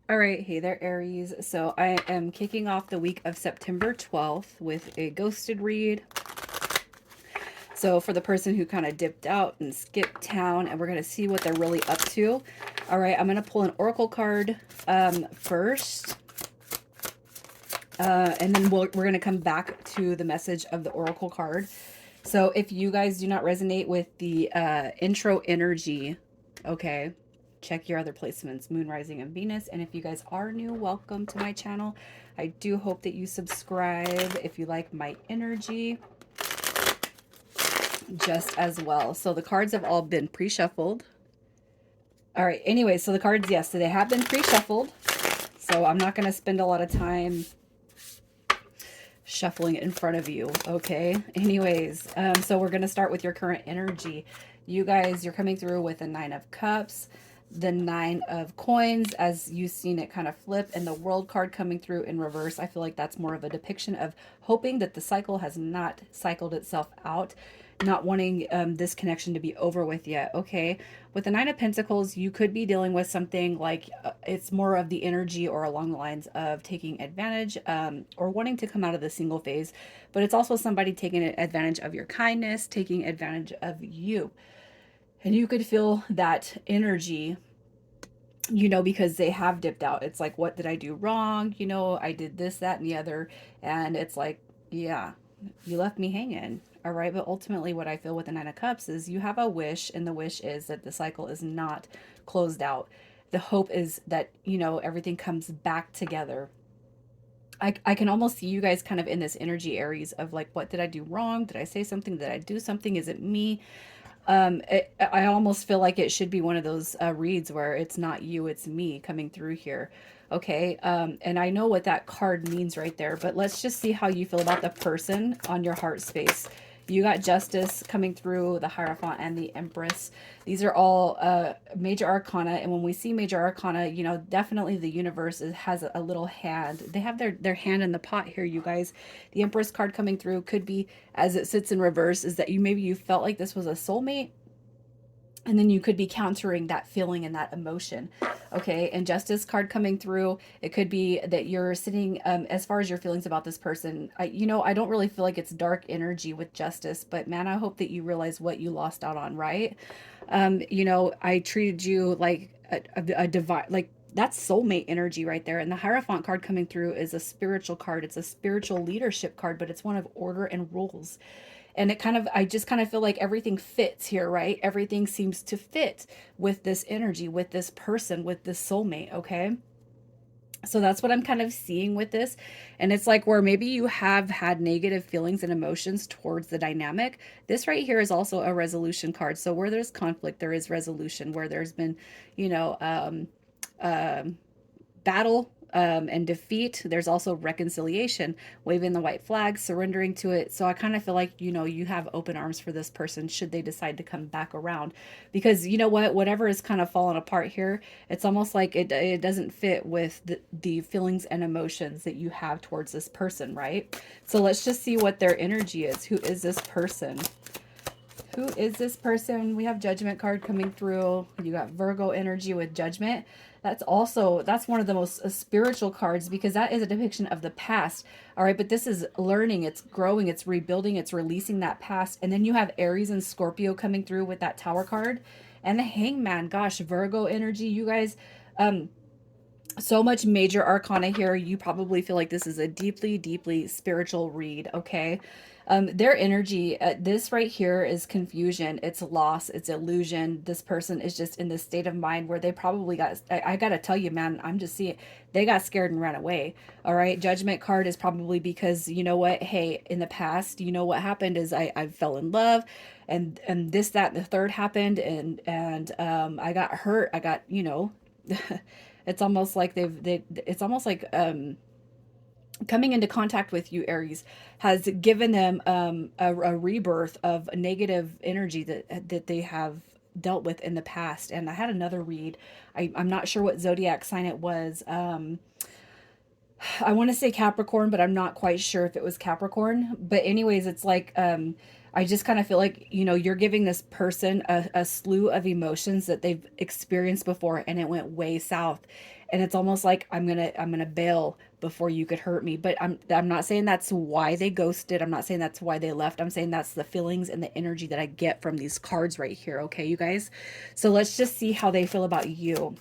All right, hey there, Aries. So I am kicking off the week of September 12th with a ghosted read. So for the person who kind of dipped out and skipped town, and we're going to see what they're really up to. All right, I'm going to pull an oracle card first. And then we're going to come back to the message of the oracle card. So if you guys do not resonate with the intro energy, okay, check your other placements, Moon, Rising, and Venus. And if you guys are new, welcome to my channel. I do hope that you subscribe if you like my energy just as well. So the cards have all been pre-shuffled. All right, anyway, so the cards, yes, so they have been pre-shuffled. So I'm not going to spend a lot of time shuffling it in front of you, okay? Anyways, so we're going to start with your current energy. You guys, you're coming through with a 9 of cups, the 9 of coins, as you've seen it kind of flip, and the world card coming through in reverse. I feel like that's more of a depiction of hoping that the cycle has not cycled itself out, not wanting this connection to be over with yet, okay? With the 9 of Pentacles, you could be dealing with something like it's more of the energy or along the lines of taking advantage or wanting to come out of the single phase, but it's also somebody taking advantage of your kindness, taking advantage of you. And you could feel that energy, because they have dipped out. It's like, what did I do wrong? I did this, that, and the other. And it's like, yeah, you left me hanging. All right. But ultimately, what I feel with the 9 of Cups is you have a wish, and the wish is that the cycle is not closed out. The hope is that, everything comes back together. I can almost see you guys kind of in this energy, Aries, of like, what did I do wrong? Did I say something? Did I do something? Is it me? I almost feel like it should be one of those reads where it's not you, it's me coming through here. Okay. And I know what that card means right there, but let's just see how you feel about the person on your heart space. You got Justice coming through, the Hierophant, and the Empress. These are all major arcana. And when we see major arcana, definitely the universe has a little hand. They have their hand in the pot here, you guys. The Empress card coming through could be, as it sits in reverse, is that you felt like this was a soulmate, and then you could be countering that feeling and that emotion. Okay. And Justice card coming through, it could be that you're sitting, as far as your feelings about this person, I don't really feel like it's dark energy with Justice, but man, I hope that you realize what you lost out on, right? I treated you like a divine, like that's soulmate energy right there. And the Hierophant card coming through is a spiritual card. It's a spiritual leadership card, but it's one of order and rules. And I just kind of feel like everything fits here, right? Everything seems to fit with this energy, with this person, with this soulmate, okay? So that's what I'm kind of seeing with this. And it's like where maybe you have had negative feelings and emotions towards the dynamic. This right here is also a resolution card. So where there's conflict, there is resolution. Where there's been, you know, um, battle and defeat, there's also reconciliation, waving the white flag, surrendering to it. So I kind of feel like, you have open arms for this person should they decide to come back around. Because you know what? Whatever is kind of falling apart here, it's almost like it doesn't fit with the feelings and emotions that you have towards this person, right? So let's just see what their energy is. Who is this person? Who is this person? We have Judgment card coming through. You got Virgo energy with Judgment. That's one of the most spiritual cards because that is a depiction of the past. All right, but this is learning, it's growing, it's rebuilding, it's releasing that past. And then you have Aries and Scorpio coming through with that Tower card and the Hangman. Gosh, Virgo energy, you guys. So much major arcana here. You probably feel like this is a deeply, deeply spiritual read, okay? Their energy, this right here is confusion, it's loss, it's illusion. This person is just in this state of mind where they probably I gotta tell you, man, I'm just seeing, they got scared and ran away. All right, Judgment card is probably because, you know what, hey, in the past, what happened is I fell in love, and this, that, and the third happened, and I got hurt, I got, it's almost like it's almost like coming into contact with you, Aries, has given them a rebirth of a negative energy that they have dealt with in the past. And I had another read. I'm not sure what zodiac sign it was. I want to say Capricorn, but I'm not quite sure if it was Capricorn. But anyways, it's like I just kind of feel like, you're giving this person a slew of emotions that they've experienced before and it went way south. And it's almost like I'm gonna bail before you could hurt me. But I'm not saying that's why they ghosted. I'm not saying that's why they left. I'm saying that's the feelings and the energy that I get from these cards right here. Okay, you guys. So let's just see how they feel about you.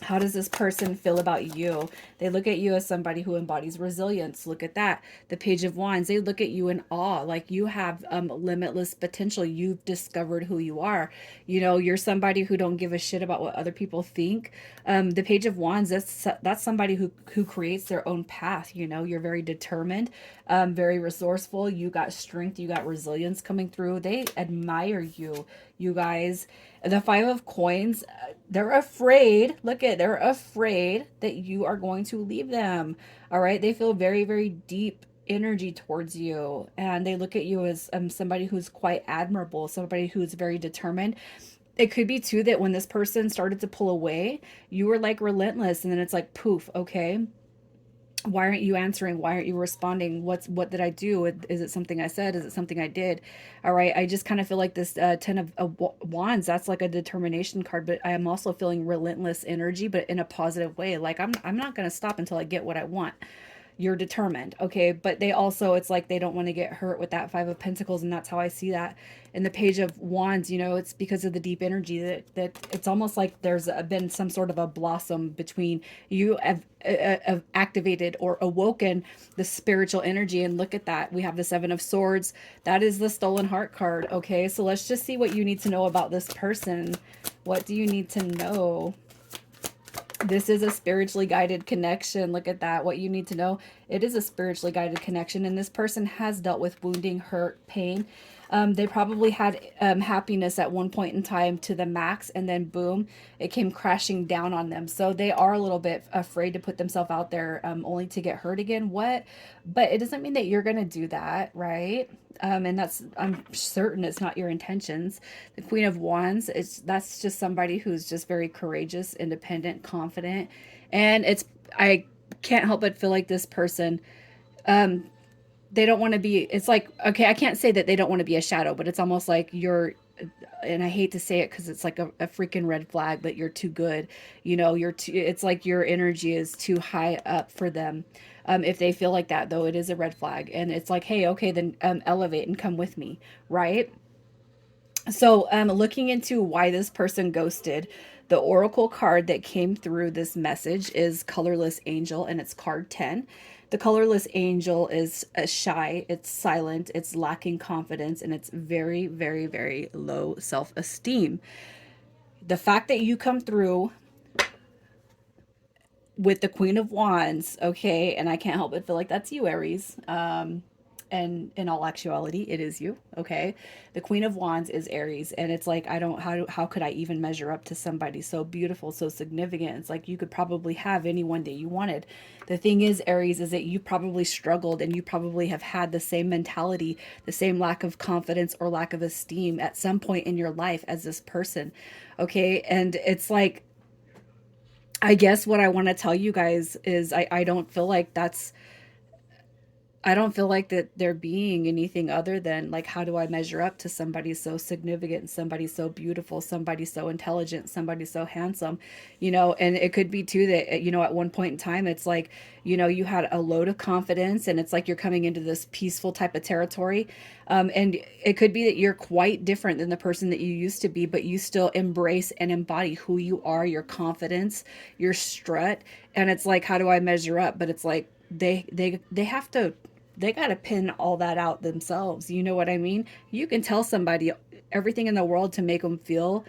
How does this person feel about you? They look at you as somebody who embodies resilience. Look at that. The Page of Wands, they look at you in awe. Like you have limitless potential. You've discovered who you are. You're somebody who don't give a shit about what other people think. The Page of Wands, that's somebody who creates their own path. You're very determined, very resourceful. You got strength. You got resilience coming through. They admire you, you guys. The Five of Coins, they're afraid. They're afraid that you are going to leave them. All right. They feel very, very deep energy towards you. And they look at you as somebody who's quite admirable, somebody who's very determined. It could be too that when this person started to pull away, you were like relentless. And then it's like, poof, okay, why aren't you answering? Why aren't you responding? What did I do? Is it something I said? Is it something I did? All right, I just kind of feel like this Ten of Wands, that's like a determination card, but I am also feeling relentless energy, but in a positive way. Like I'm not going to stop until I get what I want. You're determined, okay? But they also, it's like they don't want to get hurt with that Five of Pentacles, and that's how I see that. In the Page of Wands, it's because of the deep energy that it's almost like there's been some sort of a blossom between you have activated or awoken the spiritual energy. And look at that, we have the Seven of Swords. That is the stolen heart card. Okay, so let's just see what you need to know about this person. What do you need to know? This is a spiritually guided connection. Look at that. What you need to know. It is a spiritually guided connection. And this person has dealt with wounding, hurt, pain. They probably had happiness at one point in time to the max. And then boom, it came crashing down on them. So they are a little bit afraid to put themselves out there only to get hurt again. What? But it doesn't mean that you're going to do that, right? And I'm certain it's not your intentions. The Queen of Wands, that's just somebody who's just very courageous, independent, confident. And I can't help but feel like this person, they don't want to be, it's like, okay, I can't say that they don't want to be a shadow, but it's almost like you're, and I hate to say it because it's like a freaking red flag, but you're too good. You're too, it's like your energy is too high up for them. If they feel like that, though, it is a red flag. And it's like, hey, okay, then elevate and come with me, right? So, looking into why this person ghosted, the oracle card that came through this message is Colorless Angel, and it's card 10. The Colorless Angel is shy, it's silent, it's lacking confidence, and it's very, very, very low self esteem. The fact that you come through with the Queen of Wands, okay, and I can't help but feel like that's you, Aries. And in all actuality, it is you, okay? The Queen of Wands is Aries, and it's like I don't how could I even measure up to somebody so beautiful, so significant? It's like you could probably have anyone that you wanted. The thing is, Aries, is that you probably struggled and you probably have had the same mentality, the same lack of confidence or lack of esteem at some point in your life as this person, okay? And it's like I guess what I want to tell you guys is I don't feel like I don't feel like that they're being anything other than like, how do I measure up to somebody so significant, somebody so beautiful, somebody so intelligent, somebody so handsome, and it could be too that, at one point in time, it's like, you had a load of confidence and it's like you're coming into this peaceful type of territory. And it could be that you're quite different than the person that you used to be, but you still embrace and embody who you are, your confidence, your strut. And it's like, how do I measure up? But it's like, they have to, they got to pin all that out themselves. You know what I mean? You can tell somebody everything in the world to make them feel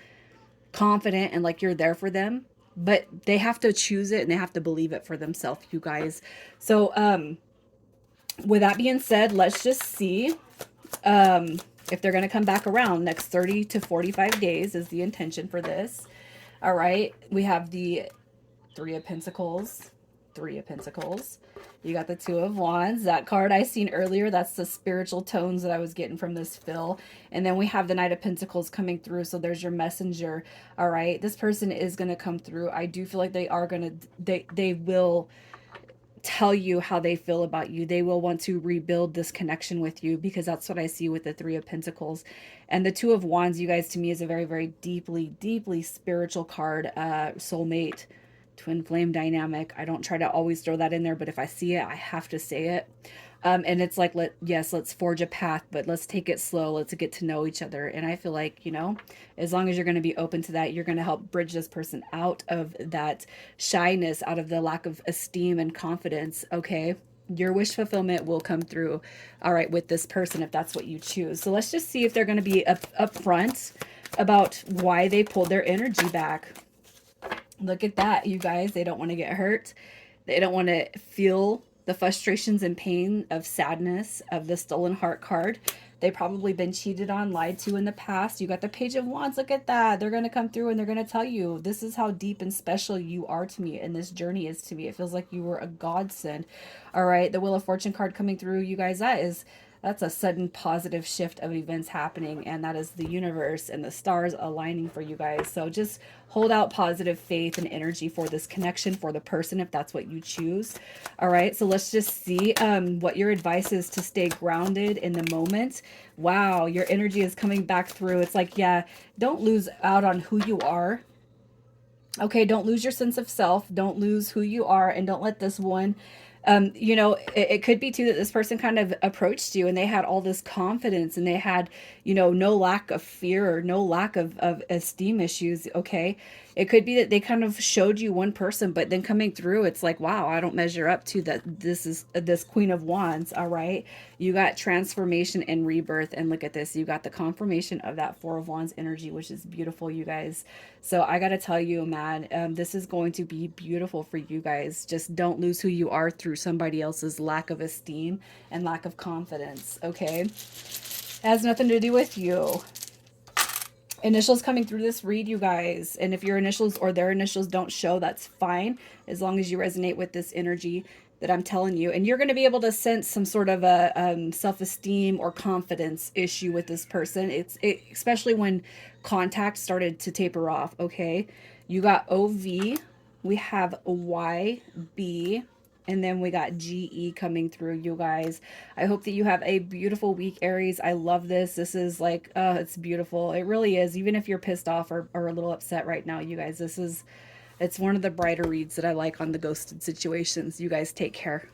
confident and like you're there for them, but they have to choose it and they have to believe it for themselves, you guys. So, with that being said, let's just see if they're going to come back around. Next 30 to 45 days is the intention for this. All right. We have the Three of Pentacles, Three of Pentacles. You got the Two of Wands. That card I seen earlier, that's the spiritual tones that I was getting from this fill. And then we have the Knight of Pentacles coming through. So there's your messenger. All right. This person is going to come through. I do feel like they are going to, they will, tell you how they feel about you. They will want to rebuild this connection with you, because that's what I see with the Three of Pentacles. And the Two of Wands, you guys, to me is a very, very deeply, deeply spiritual card. Soulmate, twin flame dynamic. I don't try to always throw that in there, but if I see it, I have to say it. And it's like, let's forge a path, but let's take it slow. Let's get to know each other. And I feel like, as long as you're going to be open to that, you're going to help bridge this person out of that shyness, out of the lack of esteem and confidence. Okay. Your wish fulfillment will come through, all right, with this person, if that's what you choose. So let's just see if they're going to be upfront about why they pulled their energy back. Look at that, you guys. They don't want to get hurt. They don't want to feel the frustrations and pain of sadness, of the stolen heart card. They've probably been cheated on, lied to in the past. You got the Page of Wands. Look at that. They're going to come through and they're going to tell you, this is how deep and special you are to me, and this journey is to me. It feels like you were a godsend. All right. The Wheel of Fortune card coming through, you guys, that's a sudden positive shift of events happening, and that is the universe and the stars aligning for you guys. So just hold out positive faith and energy for this connection, for the person, if that's what you choose. All right, so let's just see what your advice is to stay grounded in the moment. Wow, your energy is coming back through. It's like, yeah, don't lose out on who you are. Okay, don't lose your sense of self. Don't lose who you are, and don't let this one, it could be too that this person kind of approached you and they had all this confidence, and they had, no lack of fear or no lack of esteem issues. Okay. It could be that they kind of showed you one person, but then coming through, it's like, wow, I don't measure up to that. This is this Queen of Wands. All right. You got transformation and rebirth. And look at this. You got the confirmation of that Four of Wands energy, which is beautiful, you guys. So I got to tell you, man, this is going to be beautiful for you guys. Just don't lose who you are through somebody else's lack of esteem and lack of confidence. Okay. It has nothing to do with you. Initials coming through this read, you guys. And if your initials or their initials don't show, that's fine, as long as you resonate with this energy that I'm telling you. And you're going to be able to sense some sort of a self-esteem or confidence issue with this person. Especially when contact started to taper off. Okay. You got OV. We have YB. And then we got GE coming through, you guys. I hope that you have a beautiful week, Aries. I love this. This is like, it's beautiful. It really is. Even if you're pissed off or a little upset right now, you guys, it's one of the brighter reads that I like on the ghosted situations. You guys take care.